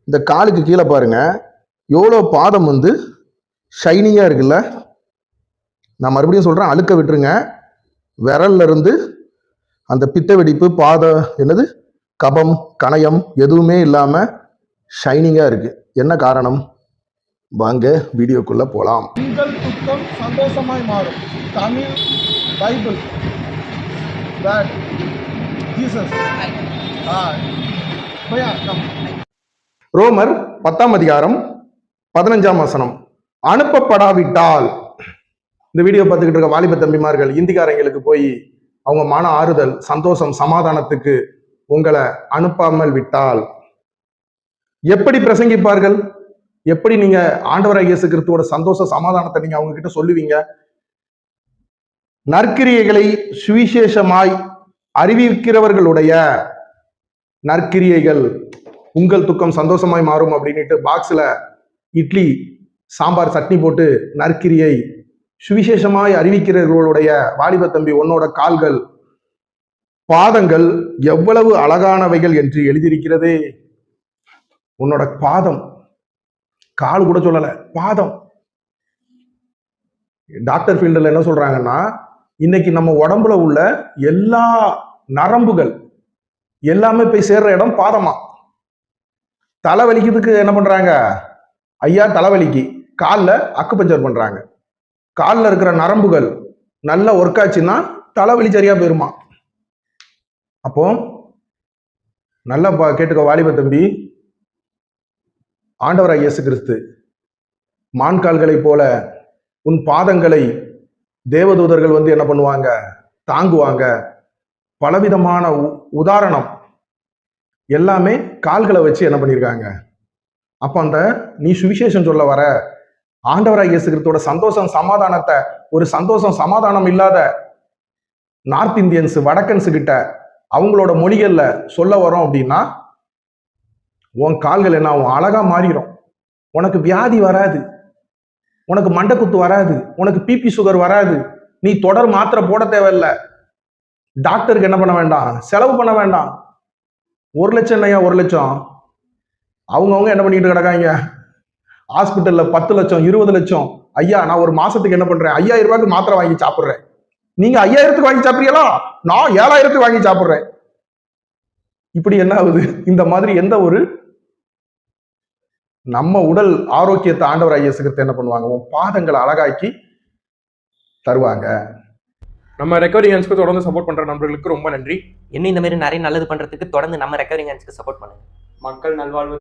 இந்த காலுக்கு கீழே பாருங்க எவ்வளோ பாதம் வந்து ஷைனிங்காக இருக்குல்ல. நான் மறுபடியும் சொல்கிறேன், அழுக்க விட்டுருங்க. விரல்ல இருந்து அந்த பித்த வெடிப்பு, என்னது கபம், கணையம் எதுவுமே இல்லாமல் ஷைனிங்காக இருக்கு. என்ன காரணம்? வாங்க வீடியோக்குள்ள போலாம். உங்கள் துக்கம் சந்தோஷமாய் மாறும். Tamil Bible Jesus. ரோமர் 10ஆம் அதிகாரம் 15ஆம் வசனம். அனுப்பப்படாவிட்டால், இந்த வீடியோ பார்த்துக்கிட்டு இருக்க வாலிப தம்பிமார்கள், இந்திக்காரங்களுக்கு போய் அவங்க மன ஆறுதல், சந்தோஷம், சமாதானத்துக்கு உங்களை அனுப்பாமல் விட்டால் எப்படி பிரசங்கிப்பார்கள்? எப்படி நீங்க ஆண்டவராகிய இயேசு கிறிஸ்துவோட சந்தோஷ சமாதானத்தை நீங்க அவங்க கிட்ட சொல்லுவீங்க? நற்கிரியைகளை சுவிசேஷமாய் அறிவிக்கிறவர்களுடைய நற்கிரியைகள், உங்கள் துக்கம் சந்தோஷமாய் மாறும் அப்படின்ட்டு பாக்ஸ்ல இட்லி சாம்பார் சட்னி போட்டு நற்கிரியை சுவிசேஷமாய் அறிவிக்கிறவர்களுடைய வாலிப தம்பி, உன்னோட கால்கள் பாதங்கள் எவ்வளவு அழகானவைகள் என்று எழுதியிருக்கிறதே. உன்னோட பாதம், கால் கூட சொல்லல, பாதம். டாக்டர் ஃபீல்டில் என்ன சொல்றாங்கன்னா, இன்னைக்கு நம்ம உடம்புல உள்ள எல்லா நரம்புகள் எல்லாமே போய் சேர்ற இடம் பாதமா. தலை வலிக்கிறதுக்கு என்ன பண்றாங்க? ஐயா தலைவலிக்கு காலில் அக்குபஞ்சர் பண்றாங்க. காலில் இருக்கிற நரம்புகள் நல்லா ஒர்க் ஆச்சுன்னா தலைவலி சரியா போயிருமா. அப்போ நல்லா கேட்டுக்கோ வாலிப தம்பி, ஆண்டவராகிய இயேசு கிறிஸ்து மான்கால்களை போல உன் பாதங்களை தேவதூதர்கள் வந்து என்ன பண்ணுவாங்க? தாங்குவாங்க. பலவிதமான உதாரணம் எல்லாமே கால்களை வச்சு என்ன பண்ணியிருக்காங்க. அப்ப அந்த நீ சுவிசேஷம் சொல்ல வர ஆண்டவராகிய இயேசு கிறிஸ்துவோட சந்தோஷம் சமாதானத்தை ஒரு சந்தோஷம் சமாதானம் இல்லாத நார்த் இந்தியன்ஸ், வடக்கன்ஸ் கிட்ட அவங்களோட மொழிகள்ல சொல்ல வரோம் அப்படின்னா உன் கால்கள் என்ன ஆகும்? அழகா மாறிடும். உனக்கு வியாதி வராது, உனக்கு மண்டைக்குத்து வராது, உனக்கு பிபி சுகர் வராது. நீ தொடர் மாத்திரை போட தேவையில்லை. டாக்டருக்கு என்ன பண்ண வேண்டாம்? செலவு பண்ண வேண்டாம். 1 லட்சம் இல்லையா? 1 லட்சம் அவங்கவுங்க என்ன பண்ணிட்டு கிடக்காங்க ஹாஸ்பிட்டல்ல. 10 லட்சம் 20 லட்சம். ஐயா நான் ஒரு மாசத்துக்கு என்ன பண்றேன்? 5000 ரூபாய்க்கு மாத்திரை வாங்கி சாப்பிடுறேன். நீங்க 5000க்கு வாங்கி சாப்பிடுறீங்களா? நான் 7000க்கு வாங்கி சாப்பிடுறேன். இப்படி என்ன ஆகுது? இந்த மாதிரி எந்த ஒரு நம்ம உடல் ஆரோக்கியத்தை ஆண்டவராகிய இயேசு கிறிஸ்து என்ன பண்ணுவாங்க? உன் பாதங்களை அழகாக்கி தருவாங்க. நம்ம ரெக்கவரிங் ஹேண்ட்ஸ்க்கு தொடர்ந்து சப்போர்ட் பண்ற நண்பர்களுக்கு ரொம்ப நன்றி. இன்னும் இந்த மாதிரி நிறைய நல்லது பண்றதுக்கு தொடர்ந்து நம்ம ரெக்கவரிங் ஹேண்ட்ஸ்க்கு சப்போர்ட் பண்ணுங்க. மக்கள் நல்வாழ்வு